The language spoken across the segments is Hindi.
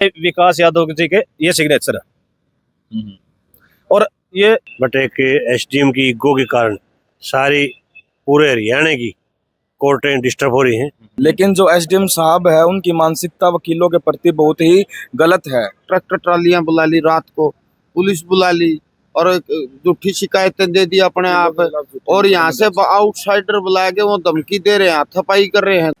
विकास यादव जी के ये सिग्नेचर है। और ये बट एक एसडीएम की ईगो के कारण सारी पूरे हरियाणा की कोर्टें डिस्टर्ब हो रही हैं। लेकिन जो एसडीएम साहब है उनकी मानसिकता वकीलों के प्रति बहुत ही गलत है। ट्रैक्टर ट्रालियां बुला ली, रात को पुलिस बुला ली और झूठी शिकायतें दे दी अपने आप, और यहाँ से आउटसाइडर बुला के वो धमकी दे रहे हैं, हाथापाई कर रहे हैं।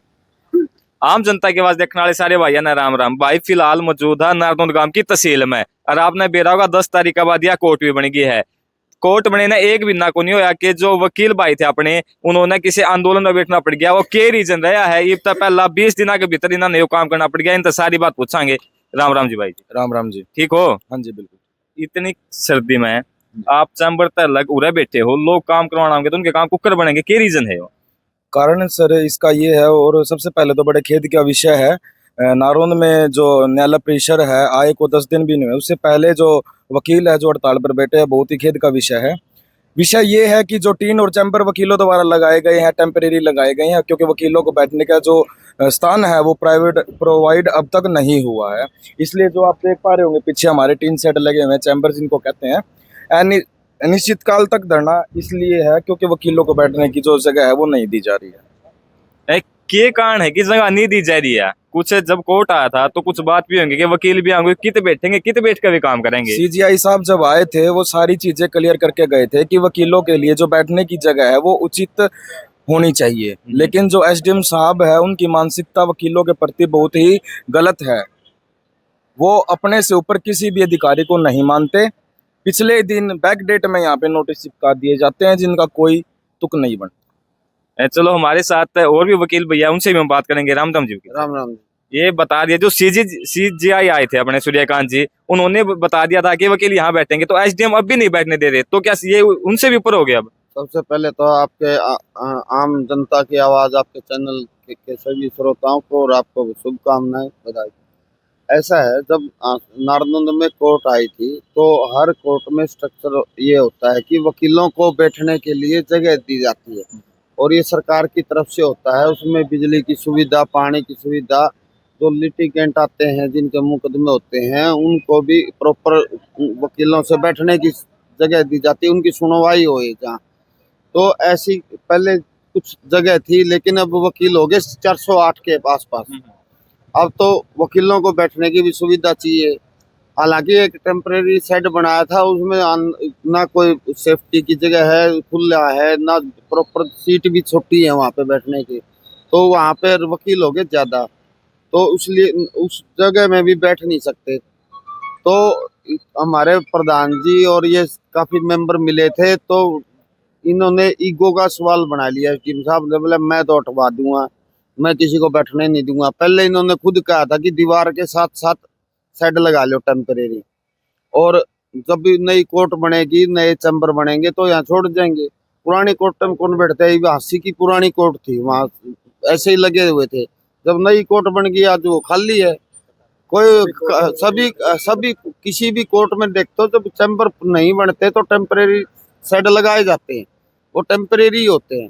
आम जनता की आवाज देखने वाले सारे भाइयों ने राम राम। भाई फिलहाल मौजूद है नारनौंद गांव की तहसील में, और आपने बेरा होगा 10 तारीख के बाद यह कोर्ट भी बन गई है। कोर्ट बने ना एक भी ना को नहीं होया कि जो वकील भाई थे अपने, उन्होंने किसी आंदोलन में बैठना पड़ गया। वो के रीजन रहा है ये तो पहला 20 दिन के भीतर इन्होंने काम करना पड़ गया। इन तो सारी बात पूछांगे। राम राम जी भाई जी। राम राम जी। ठीक हो? हाँ जी बिल्कुल। इतनी सर्दी में आप चैम्बर तक उरे बैठे हो, लोग काम करवाना होंगे तो उनके काम कुकर बनेंगे, क्या रीजन है वो? कारण सर इसका ये है, और सबसे पहले तो बड़े खेद का विषय है, नारनौंद में जो न्यायालय परिसर है आए को 10 दिन भी नहीं हुए, उससे पहले जो वकील है जो हड़ताल पर बैठे हैं, बहुत ही खेद का विषय है। विषय ये है कि जो टीन और चैम्बर वकीलों द्वारा लगाए गए हैं, टेम्परेरी लगाए गए हैं, क्योंकि वकीलों को बैठने का जो स्थान है वो प्राइवेट प्रोवाइड अब तक नहीं हुआ है। इसलिए जो आप देख पा रहे होंगे पीछे हमारे टीन सेट लगे हुए हैं, चैम्बर जिनको कहते हैं, अनिश्चित काल तक धरना इसलिए है क्योंकि वकीलों को बैठने की जो जगह है वो नहीं दी जा रही है। के कारण है कि जगह नहीं दी जा रही है? कुछ जब कोर्ट आया था तो कुछ बात भी होंगी कि वकील भी आएंगे, कित बैठेंगे, कित बैठ कर भी काम करेंगे। सीजीआई साहब जब आए थे वो सारी चीजें क्लियर करके गए थे कि वकीलों के लिए जो बैठने की जगह है वो उचित होनी चाहिए। लेकिन जो एसडीएम साहब है उनकी मानसिकता वकीलों के प्रति बहुत ही गलत है। वो अपने से ऊपर किसी भी अधिकारी को नहीं मानते। पिछले दिन बैक डेट में यहाँ पे नोटिस चिपका दिए जाते हैं जिनका कोई तुक नहीं बनता। चलो हमारे साथ और भी वकील भैया, उनसे भी हम बात करेंगे। राम राम जी। राम राम जी। ये बता दिया जो सीजीआई आए थे अपने सूर्यकांत जी, उन्होंने बता दिया था कि वकील यहाँ बैठेंगे, तो एसडीएम अब भी नहीं बैठने दे रहे, तो क्या ये उनसे भी ऊपर हो गया? अब सबसे पहले तो आपके आम जनता की आवाज, आपके चैनल के सभी श्रोताओं को और आपको शुभकामनाएं, बधाई। ऐसा है, जब नारनौंद में कोर्ट आई थी तो हर कोर्ट में स्ट्रक्चर ये होता है कि वकीलों को बैठने के लिए जगह दी जाती है, और ये सरकार की तरफ से होता है। उसमें बिजली की सुविधा, पानी की सुविधा, जो लिटिगेंट आते हैं जिनके मुकदमे होते हैं उनको भी प्रॉपर वकीलों से बैठने की जगह दी जाती है, उनकी सुनवाई हो जहाँ। तो ऐसी पहले कुछ जगह थी, लेकिन अब वकील हो गए 408 के आसपास। अब तो वकीलों को बैठने की भी सुविधा चाहिए। हालांकि एक टेम्परेरी शेड बनाया था, उसमें ना कोई सेफ्टी की जगह है, खुला है, ना प्रॉपर सीट भी छोटी है वहाँ पे बैठने की, तो वहाँ पे वकील हो गए ज़्यादा, तो इसलिए उस जगह में भी बैठ नहीं सकते। तो हमारे प्रधान जी और ये काफ़ी मेंबर मिले थे, तो इन्होंने ईगो का सवाल बना लिया कि साहब ने बोला मैं तो हटवा दूंगा, मैं किसी को बैठने नहीं दूंगा। पहले इन्होंने खुद कहा था कि दीवार के साथ साथ शेड लगा लो टेम्परेरी, और जब भी नई कोर्ट बनेगी, नए चैम्बर बनेंगे तो यहाँ छोड़ जाएंगे। पुरानी कोर्ट में कौन बैठता है? अस्सी की पुरानी कोर्ट थी, वहाँ ऐसे ही लगे हुए थे। जब नई कोर्ट बन गई आज वो खाली है। कोई सभी किसी भी कोर्ट में देखते हो, जब चैम्बर नहीं बनते तो टेम्परेरी शेड लगाए जाते हैं, वो टेम्परेरी होते हैं।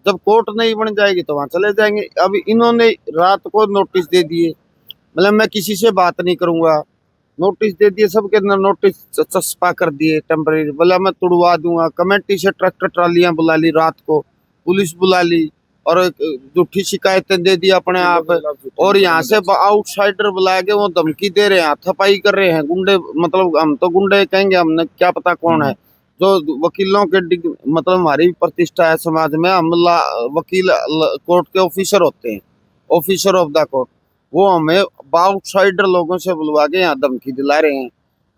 जब कोर्ट नहीं बन जाएगी तो वहाँ चले जाएंगे। अब इन्होंने रात को नोटिस दे दिए, मतलब मैं किसी से बात नहीं करूंगा, नोटिस दे दिए, सबके नोटिस चस्पा कर दिए टेम्परेरी, बोला मैं तुड़वा दूंगा। कमेटी से ट्रैक्टर ट्रालियां बुला ली, रात को पुलिस बुला ली और झूठी शिकायतें दे दी अपने आप, और यहाँ से आउटसाइडर बुला के वो धमकी दे रहे हैं, हाथापाई कर रहे हैं। गुंडे, मतलब हम तो गुंडे कहेंगे, हमने क्या पता कौन है। जो वकीलों के मतलब हमारी प्रतिष्ठा है समाज में, हम वकील कोर्ट के ऑफिसर होते हैं, ऑफिसर ऑफ द कोर्ट, वो हमें आउटसाइडर लोगों से बुलवा के यहाँ धमकी दिला रहे हैं।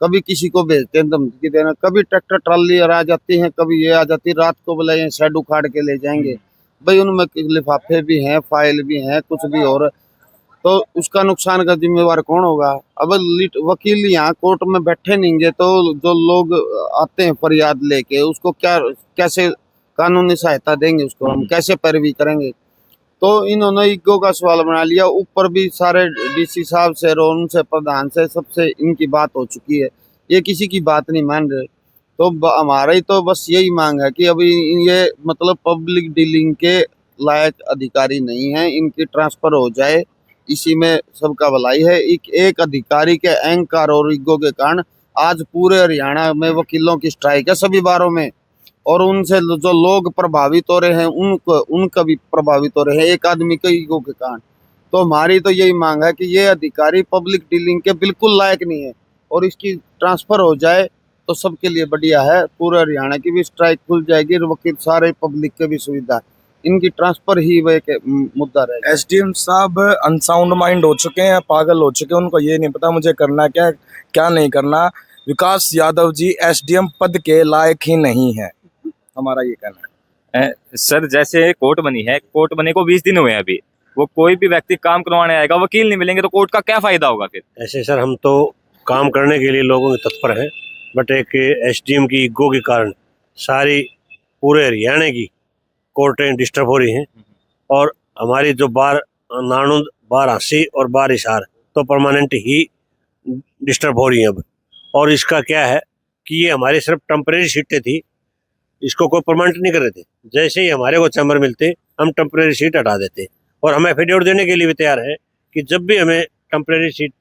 कभी किसी को भेजते हैं धमकी देना, कभी ट्रैक्टर ट्राली आ जाती है, कभी ये आ जाती है, रात को बुलाए शेड उखाड़ के ले जाएंगे। भाई उनमें लिफाफे भी हैं, फाइल भी हैं, कुछ भी, और तो उसका नुकसान का जिम्मेवार कौन होगा? अब वकील यहाँ कोर्ट में बैठे नहीं तो जो लोग आते हैं फरियाद लेके, उसको कैसे कानूनी सहायता देंगे? उसको हम कैसे पैरवी करेंगे? तो इन्होंने ईगो का सवाल बना लिया। ऊपर भी सारे डीसी साहब से और उनसे प्रधान से सबसे इनकी बात हो चुकी है, ये किसी की बात नहीं मान रहे। तो हमारी तो बस यही मांग है कि अभी ये मतलब पब्लिक डीलिंग के लायक अधिकारी नहीं है, इनकी ट्रांसफर हो जाए इसी में सबका भलाई है। एक अधिकारी के अहंकार और ईगो के कारण आज पूरे हरियाणा में वकीलों की स्ट्राइक है सभी बारों में, और उनसे जो लोग प्रभावित हो रहे हैं उनका भी प्रभावित हो रहे हैं एक आदमी के ईगो के कारण। तो हमारी तो यही मांग है कि ये अधिकारी पब्लिक डीलिंग के बिल्कुल लायक नहीं है, और इसकी ट्रांसफर हो जाए तो सबके लिए बढ़िया है। पूरे हरियाणा की भी स्ट्राइक खुल जाएगी और वकील सारे पब्लिक के भी सुविधा, इनकी ट्रांसफर ही वो एक मुद्दा रहेगा। एसडीएम साहब अनसाउंड माइंड हो चुके हैं, पागल हो चुके हैं, उनको ये नहीं पता मुझे करना क्या क्या नहीं करना। विकास यादव जी एसडीएम पद के लायक ही नहीं है, हमारा ये कहना है। सर जैसे कोर्ट बनी है, कोर्ट बने को 20 दिन हुए हैं अभी, वो कोई भी व्यक्ति काम करवाने आएगा, वकील नहीं मिलेंगे तो कोर्ट का क्या फायदा होगा फिर? ऐसे सर हम तो काम करने के लिए लोगों के तत्पर हैं, बट एक एसडीएम की ईगो के कारण सारी पूरे हरियाणा की कोर्टें डिस्टर्ब हो रही हैं, और हमारी जो बार नारनौंद, बार हांसी और बार हिसार तो परमानेंट ही डिस्टर्ब हो रही हैं अब। और इसका क्या है कि ये हमारी सिर्फ टेम्परेरी सीटें थी, इसको कोई परमानेंट नहीं कर रहे थे। जैसे ही हमारे को चैम्बर मिलते हम टेम्परेरी सीट हटा देते, और हम एफिडेविट देने के लिए भी तैयार हैं कि जब भी हमें टेम्परेरी सीट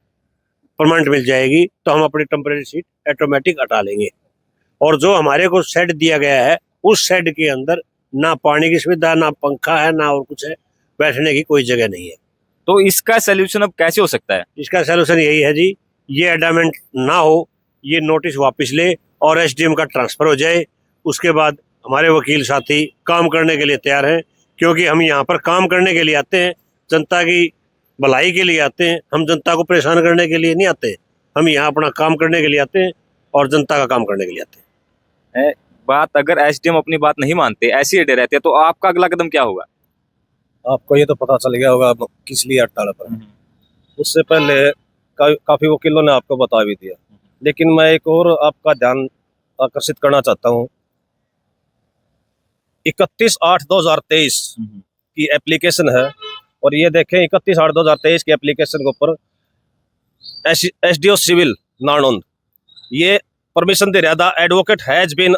परमानेंट मिल जाएगी तो हम अपनी टेम्परेरी सीट ऑटोमेटिक हटा लेंगे। और जो हमारे को शेड दिया गया है उस शेड के अंदर ना पानी की सुविधा, ना पंखा है, ना और कुछ है, बैठने की कोई जगह नहीं है। तो इसका सोल्यूशन अब कैसे हो सकता है? इसका सोल्यूशन यही है जी, ये अडामेंट ना हो, ये नोटिस वापस ले और एसडीएम का ट्रांसफर हो जाए। उसके बाद हमारे वकील साथी काम करने के लिए तैयार हैं, क्योंकि हम यहाँ पर काम करने के लिए आते हैं, जनता की भलाई के लिए आते हैं। हम जनता को परेशान करने के लिए नहीं आते, हम यहाँ अपना काम करने के लिए आते हैं और जनता का काम करने के लिए आते हैं। बात अगर एसडीएम अपनी बात नहीं मानते, ऐसे ही अड़े रहते, तो आपका अगला कदम क्या होगा? आपको ये तो पता चल गया होगा अब किस लिए हड़ताल पर। उससे पहले काफी वकीलों ने आपको बता भी दिया, लेकिन मैं एक और आपका ध्यान आकर्षित करना चाहता हूँ। 31/8/2023 की एप्लीकेशन है, और ये देखें 31/8/2023 की एप्लीकेशन के ऊपर एसडीओ सिविल नारनौंद ये परमिशन दे रहा था, advocate has been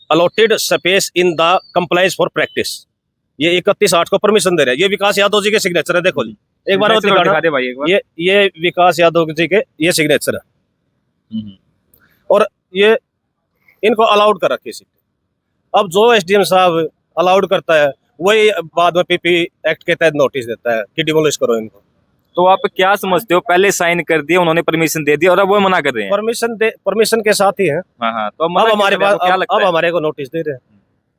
allotted space in the compliance for practice. ये 31/8 को परमिशन दे रहा है। ये विकास यादव जी के सिग्नेचर है, देखो जी एक बार और दिखा दे भाई एक बार। ये विकास यादव जी के ये सिग्नेचर है, और ये इनको अलाउड कर रखी सीट। अब जो एसडीएम साहब अलाउड करता है वही बाद में पीपी एक्ट के तहत नोटिस देता है कि डिमोलिश करो इनको। तो आप क्या समझते हो, पहले साइन कर दिया उन्होंने, परमिशन दे दिया, और अब वो मना कर रहे हैं? परमिशन के साथ ही है। हाँ, तो अब हमारे पास अब हमारे को नोटिस दे रहे हैं।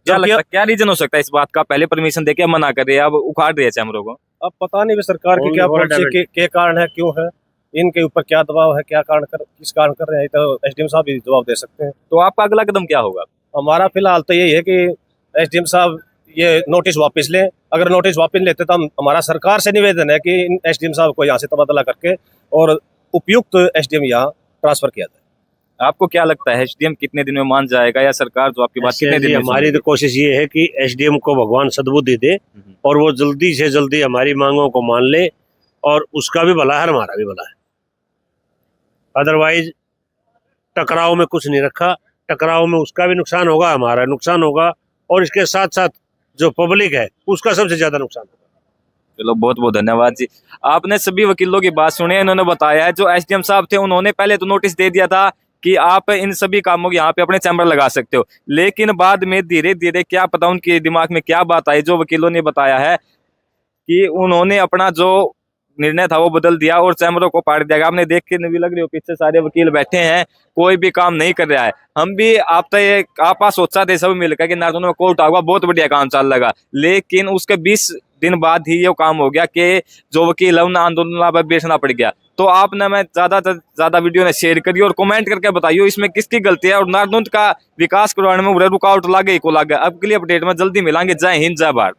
क्या लगता है, क्या रीजन हो सकता है इस बात का? पहले परमिशन देके मना कर रहे हैं, अब उखाड़ रहे हैं चैम्बरों को। अब पता नहीं सरकार की क्या पॉलिसी के कारण है, क्यों है, इनके ऊपर क्या दबाव है, क्या कारण किस कारण कर रहे हैं, तो एसडीएम साहब भी जवाब दे सकते हैं। तो आपका अगला कदम क्या होगा? हमारा फिलहाल तो यही है कि एसडीएम साहब ये नोटिस वापस लें। अगर नोटिस वापस लेते तो हमारा सरकार से निवेदन है कि एसडीएम साहब को यहाँ से तबादला करके और उपयुक्त एसडीएम यहाँ ट्रांसफर किया जाए। आपको क्या लगता है एसडीएम कितने दिन में मान जाएगा, या सरकार जो आपकी बात कितने दिन में? हमारी तो कोशिश ये है कि एसडीएम को भगवान सद्बुद्धि दे और वो जल्दी से जल्दी हमारी मांगों को मान ले, और उसका भी भला है, हमारा भी भला है। अदरवाइज टकराव में कुछ नहीं रखा, टकराव में उसका भी नुकसान होगा, हमारा नुकसान होगा, और इसके साथ साथ जो पब्लिक है उसका सबसे ज्यादा नुकसान होगा। चलो बहुत बहुत धन्यवाद जी। आपने सभी वकीलों की बात सुनी है। इन्होंने बताया है जो एसडीएम साहब थे उन्होंने पहले तो नोटिस दे दिया था कि आप इन सभी कामों के यहाँ पे अपने चैम्बर लगा सकते हो, लेकिन बाद में धीरे धीरे क्या पता उनके दिमाग में क्या बात आई, जो वकीलों ने बताया है कि उन्होंने अपना जो निर्णय था वो बदल दिया और चैम्बरों को पाड़ दिया। आपने देख के भी लग रही हो पीछे सारे वकील बैठे हैं, कोई भी काम नहीं कर रहा है। हम भी आप तो ये आपा सोचा थे सब मिलकर कि नारनौंद में कोर्ट आऊंगा, बहुत बढ़िया काम चल लगा, लेकिन उसके 20 दिन बाद ही ये काम हो गया कि जो वकील है उन्हें आंदोलन पर बैठना पड़ गया। तो आपने मैं ज्यादा से ज्यादा वीडियो ने शेयर करिए और कमेंट करके बताइए इसमें किसकी गलती है और नारनौंद का विकास करवाने में रुकावट लागे को लागे। अब के लिए अपडेट में जल्दी मिलेंगे। जय हिंद, जय भारत।